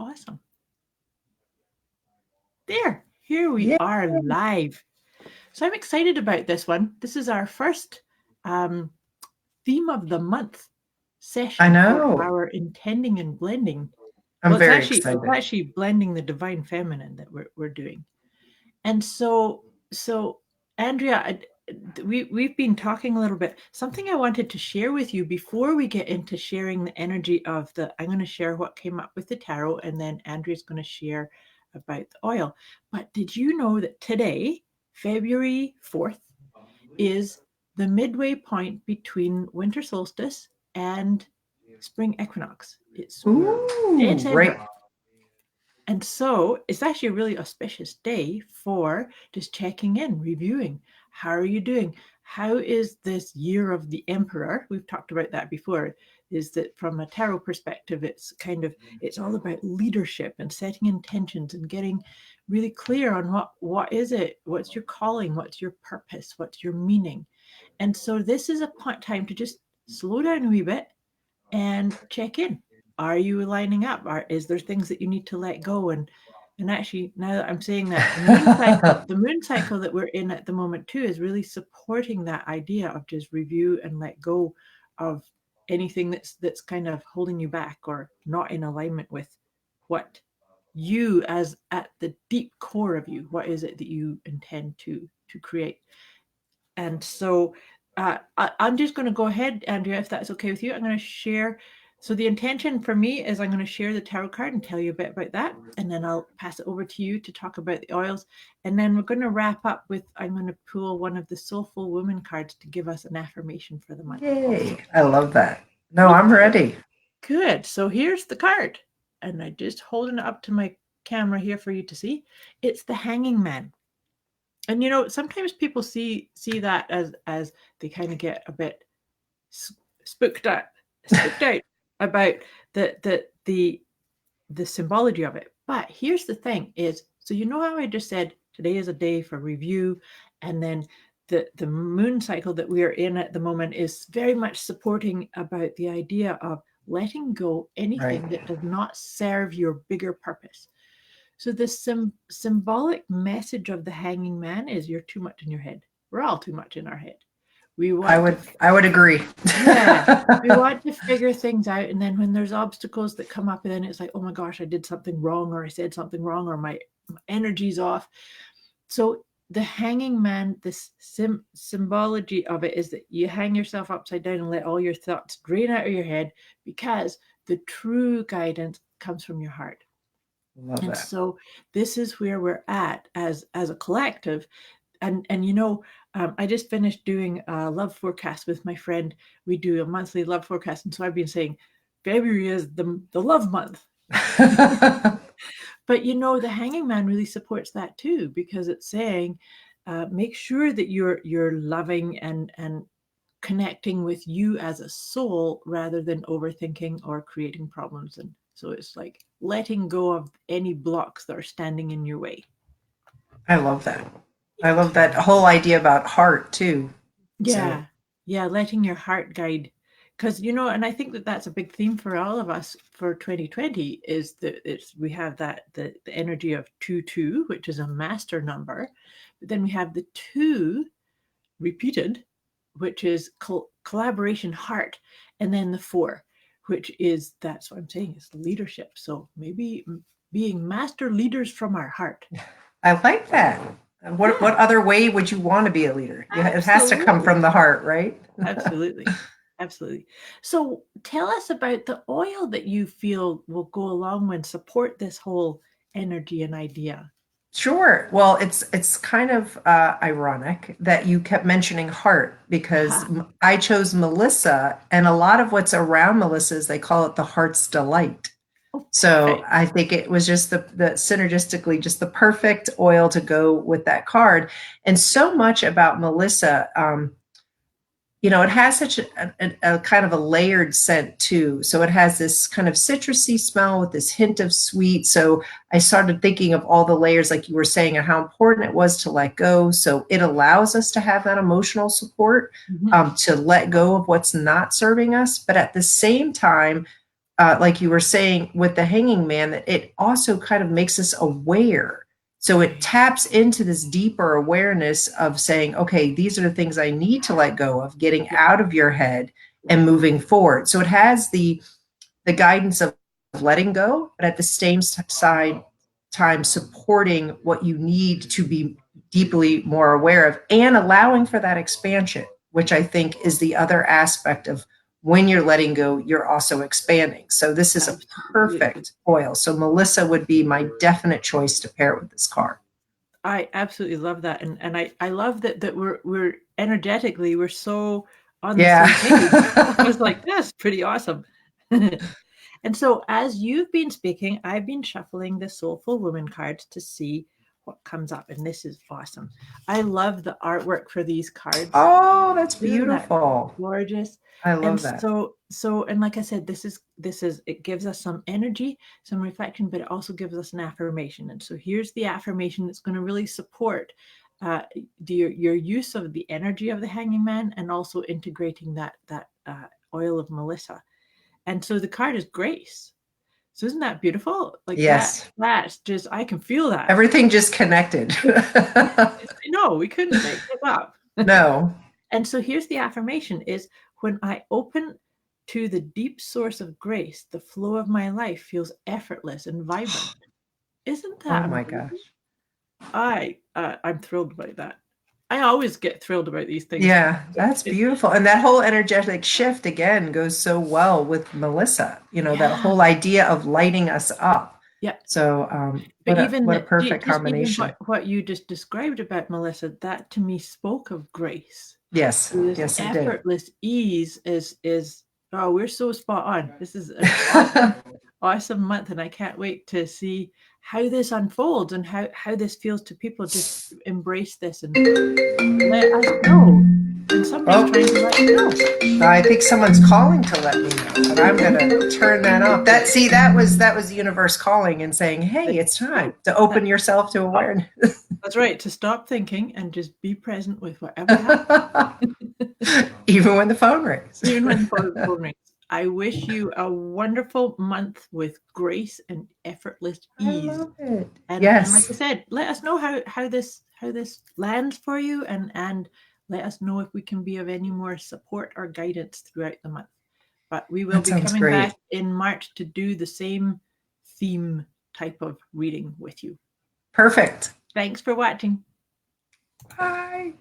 Awesome. There, here we Yeah, are live. So I'm excited about this one. This is our first um, theme of the month I session for know. our intending and blending. I'm Well, very it's excited. actually blending the divine feminine that we're doing. And so Andrea, we've been talking a little bit. Something I wanted to share with you before we get into sharing the energy of the. I'm going to share what came up with the tarot, and then Andrea's going to share about the oil. But did you know that today, February 4th, is the midway point between winter solstice and spring equinox? It's we're dead Ooh, right. center. And so it's actually a really auspicious day for just checking in, reviewing. How are you doing? How is this year of the emperor? We've talked about that before. Is that from a tarot perspective, it's all about leadership and setting intentions and getting really clear on what is it, what's your calling, what's your purpose, what's your meaning. And so this is a time to just slow down a wee bit and check in. Are you lining up? Is there things that you need to let go? And actually, now that I'm saying that, the moon cycle that we're in at the moment too is really supporting that idea of just review and let go of anything that's kind of holding you back or not in alignment with what you, as at the deep core of you, what is it that you intend to create. And so I'm just going to go ahead, Andrea, if that's okay with you. I'm going to share. So the intention for me is I'm going to share the tarot card and tell you a bit about that. And then I'll pass it over to you to talk about the oils. And then we're going to wrap up with, I'm going to pull one of the Soulful Woman cards to give us an affirmation for the month also. Yay. I love that. No, I'm Okay, ready. good. So here's the card. And I just holding it up to my camera here for you to see. It's the Hanging Man. And sometimes people see that as they kind of get a bit spooked out spooked out about the the symbology of it. But here's the thing is, so how I just said today is a day for review, and then the moon cycle that we are in at the moment is very much supporting about the idea of letting go Right. anything that does not serve your bigger purpose. So the symbolic message of the Hanging Man is you're too much in your head. We're all too much in our head. We I want to, would I would agree. yeah, we want to figure things out, and then when there's obstacles that come up, and then it's like, oh my gosh, I did something wrong, or I said something wrong, or my energy's off. So the Hanging Man, this symbology of it is that you hang yourself upside down and let all your thoughts drain out of your head, because the true guidance comes from your heart. Love And that. so this is where we're at as a collective. And I just finished doing a love forecast with my friend. We do a monthly love forecast, and so I've been saying February is the love month. But the Hanging Man really supports that too, because it's saying make sure that you're loving and connecting with you as a soul rather than overthinking or creating problems. And so it's like letting go of any blocks that are standing in your way. I love that. I love that whole idea about heart too. So, Yeah. Yeah. Letting your heart guide. Because, and I think that that's a big theme for all of us for 2020 is that we have the energy of 2 2, which is a master number. But then we have the two repeated, which is collaboration heart. And then the four, which is, that's what I'm saying, is leadership. So maybe being master leaders from our heart. I like that. What Yeah, other way would you want to be a leader? Yeah, it has to come from absolutely. the heart, right? Absolutely. Absolutely. So tell us about the oil that you feel will go along and support this whole energy and idea. Sure. Well, it's kind of ironic that you kept mentioning heart because Aha. I chose Melissa, and a lot of what's around Melissa is they call it the heart's delight. Oh, So perfect. I think it was just the synergistically just the perfect oil to go with that card. And so much about Melissa, it has such a kind of a layered scent too. So it has this kind of citrusy smell with this hint of sweet. So I started thinking of all the layers, like you were saying, and how important it was to let go. So it allows us to have that emotional support, Mhm. to let go of what's not serving us. But at the same time, like you were saying with the hanging man, that it also kind of makes us aware. So it taps into this deeper awareness of saying, okay, these are the things I need to let go of, getting Yeah. out of your head and moving forward. So it has the guidance of letting go, but at the same side time supporting what you need to be deeply more aware of and allowing for that expansion, which I think is the other aspect of when you're letting go, you're also expanding. So this is a Absolutely. perfect oil. So Melissa would be my definite choice to pair with this card. I absolutely love that, and I love that we're energetically we're so on the Yeah. same page. I was like, that's pretty awesome. And so, as you've been speaking, I've been shuffling the Soulful Woman cards to see what comes up, and this is awesome. I love the artwork for these cards. Oh, that's Isn't that beautiful. gorgeous? I And love that. and like I said, this is it gives us some energy, some reflection, but it also gives us an affirmation. And so here's the affirmation that's going to really support uh, your use of the energy of the Hanging Man, and also integrating that oil of Melissa. And so the card is grace. So isn't that beautiful? Like that. Yes. That's just I can feel that. Everything just connected. No, we couldn't make this up. No. And so here's the affirmation is when I open to the deep source of grace, the flow of my life feels effortless and vibrant. Isn't Oh that my amazing? gosh. I'm thrilled by that. I always get thrilled about these things. Yeah, that's It, beautiful. And that whole energetic shift again goes so well with Melissa, that yeah, whole idea of lighting us up. yeah. So But even what a that, perfect just even combination. what you just described about Melissa, that to me spoke of grace. Yes, This yes, it did. effortless ease is oh, we're so spot on. This is an awesome month, and I can't wait to see how this unfolds and how this feels to people. Just embrace this and let us know when somebody's Oh, trying to let you know. I think someone's calling to let me know, but I'm gonna turn that off. That was the universe calling and saying, "Hey, it's time to That, open yourself to oh, awareness." that's right. To stop thinking and just be present with whatever happens. Even when the phone rings. Even when the phone rings. I wish you a wonderful month with grace and effortless I ease. love it. And like I Yes, said, let us know how this lands for you, and let us know if we can be of any more support or guidance throughout the month. But we will that be sounds coming back great. in March to do the same theme type of reading with you. Perfect. Thanks for watching. Bye.